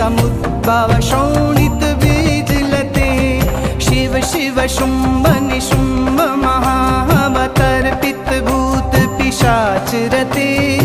समुद्भव शोणित बीजलते शिव शिव शुंभ निशुंभ महावतर्पित भूत पिशाच रते